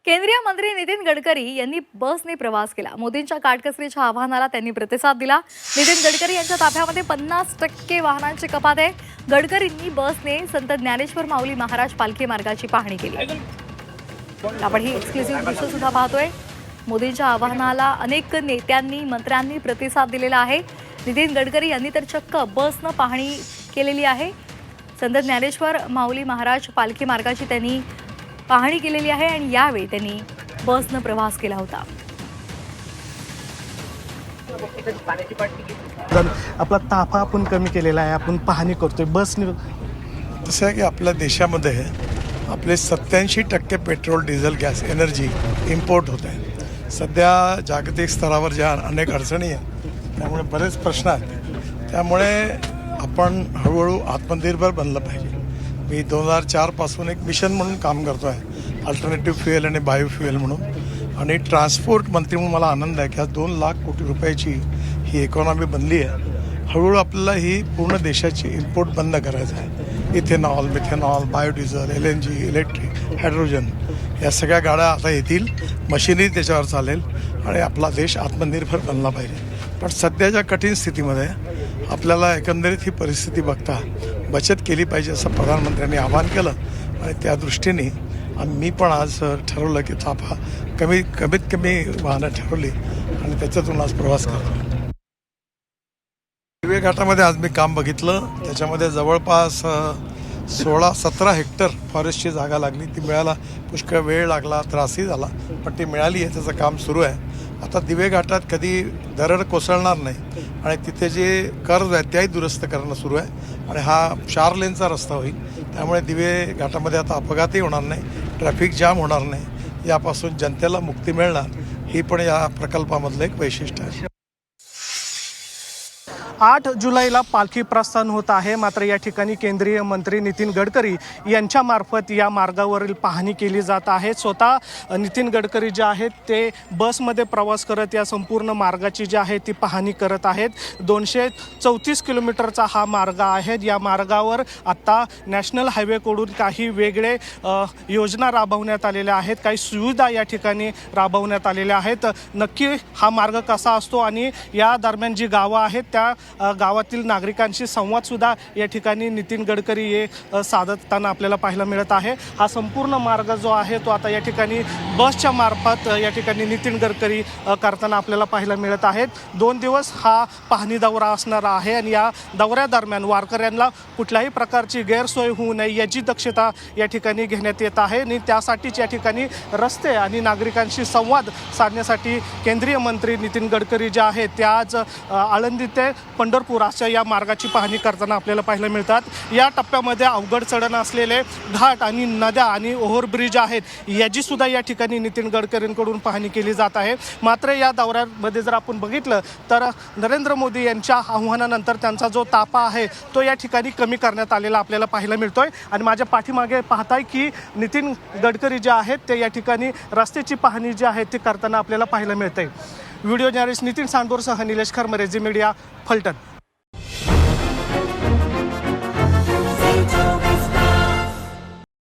केंद्रीय मंत्री नितीन गडकरी यांनी बसने प्रवास केला। मोदींच्या काटकसरीच्या आवाहनाला त्यांनी प्रतिसाद दिला। नितीन गडकरी यांच्या ताफ्यामध्ये 50% वाहनांची कपात आहे। गडकरींनी बसने संत ज्ञानेश्वर माऊली महाराज पालखी मार्गाची पाहणी केली। आपण ही एक्सक्लुसिव्ह दृश्य सुद्धा पाहतोय। मोदींच्या आवाहनाला अनेक नेत्यांनी मंत्र्यांनी प्रतिसाद दिलेला आहे। नितीन गडकरी यांनी तर चक्क बसने पाहणी केलेली आहे। संत ज्ञानेश्वर माऊली महाराज पालखी मार्गाची त्यांनी पाहणी केलेली आहे आणि यावेळी त्यांनी बसने प्रवास केला होता। आपला ताफा आपण कमी केलेला आहे, आपण पाहणी करतोय बसने। तसं आहे की आपल्या देशामध्ये आपले 87% petrol diesel gas energy import होत आहे। सध्या जागतिक स्तरावर ज्या अनेक अडचणी आहेत त्यामुळे बरेच प्रश्न आहेत, त्यामुळे आपण हळूहळू आत्मनिर्भर बनलं पाहिजे। मी 2004 पासून एक मिशन म्हणून काम करतो आहे, अल्टरनेटिव्ह फ्युएल आणि बायो फ्युएल म्हणून, आणि ट्रान्सपोर्ट मंत्री म्हणून मला आनंद आहे की आज 2 लाख कोटी रुपयाची ही इकॉनॉमी बनली आहे। हळूहळू आपल्याला ही पूर्ण देशाची इम्पोर्ट बंद करायचं आहे। Ethanol, methanol, biodiesel, LNG, electric, hydrogen या सगळ्या गाड्या आता येतील, मशिनरी त्याच्यावर चालेल आणि आपला देश आत्मनिर्भर बनला पाहिजे। पण सध्याच्या कठीण स्थितीमध्ये आपल्याला एकंदरीत ही परिस्थिती बघता बचत केली पाहिजे असं प्रधानमंत्र्यांनी आवाहन केलं आणि त्या दृष्टीने मी पण आज ठरवलं की ताफा कमीत कमी वाहनं ठरवली आणि त्याच्यातून आज प्रवास करतो। दिवे घाटामध्ये आज मी काम बघितलं, त्याच्यामध्ये जवळपास 16-17 हेक्टर फॉरेस्टची जागा लागली। ती मिळायला पुष्कळ वेळ लागला, त्रासही झाला, पण ती मिळाली आहे, त्याचं काम सुरू आहे। आता दिवे घाटात कधी दरड कोसळणार नाही आणि तिथे जे कर्व आहे त्याही दुरुस्त करणं सुरू आहे आणि हा 4 लेनचा रस्ता होईल, त्यामुळे दिवे घाटामध्ये आता अपघातही होणार नाही, ट्रॅफिक जाम होणार नाही, यापासून जनतेला मुक्ती मिळणार, ही पण या प्रकल्पामधलं एक वैशिष्ट्य आहे। 8 जुलैला पालखी प्रस्थान होत आहे, मात्र या ठिकाणी केंद्रीय मंत्री नितीन गडकरी यांच्या मार्फत या मार्गावरील पाहणी केली जात आहे। स्वतः नितीन गडकरी जे आहेत ते बसमध्ये प्रवास करत या संपूर्ण मार्गाची जी आहे ती पाहणी करत आहेत। 234 किलोमीटरचा हा मार्ग आहे। या मार्गावर आता नॅशनल हायवेकडून काही वेगळे योजना राबवण्यात आलेल्या आहेत, काही सुविधा या ठिकाणी राबवण्यात आलेल्या आहेत। नक्की हा मार्ग कसा असतो आणि या दरम्यान जी गावं आहेत त्या गावातील नागरिकांशी संवाद सुद्धा या ठिकाणी नितीन गडकरी हे साधताना आपल्याला पाहायला मिळत आहे। हा संपूर्ण मार्ग जो आहे तो आता या ठिकाणी बसच्या मार्फत या ठिकाणी नितीन गडकरी करताना आपल्याला पाहायला मिळत आहेत। 2 दिवस हा पाहणी दौरा असणार आहे आणि या दौऱ्यादरम्यान वारकऱ्यांना कुठल्याही प्रकारची गैरसोय होऊ नये याची दक्षता या ठिकाणी घेण्यात येत आहे आणि त्यासाठीच या ठिकाणी रस्ते आणि नागरिकांशी संवाद साधण्यासाठी केंद्रीय मंत्री नितीन गडकरी जे आहेत ते आज आळंदी ते पंढरपूर अशा या मार्गाची पाहणी करताना आपल्याला पाहायला मिळतात। या टप्प्यामध्ये अवघड चढण असलेले घाट आणि नद्या आणि ओव्हरब्रिज आहेत याची सुद्धा या ठिकाणी नितीन गडकरींकडून पाहणी केली जात आहे। मात्र या दौऱ्यामध्ये जर आपण बघितलं तर नरेंद्र मोदी यांच्या आव्हानानंतर त्यांचा जो ताफा आहे तो या ठिकाणी कमी करण्यात आलेला आपल्याला पाहायला मिळतोय आणि माझ्या पाठीमागे पाहताय की नितीन गडकरी जे आहेत ते या ठिकाणी रस्त्याची पाहणी जी आहे ती करताना आपल्याला पाहायला मिळते। व्हिडिओ जर्नलिस्ट नितीन सांडोरसह निलेश खरमरे, झी मीडिया, फलटण।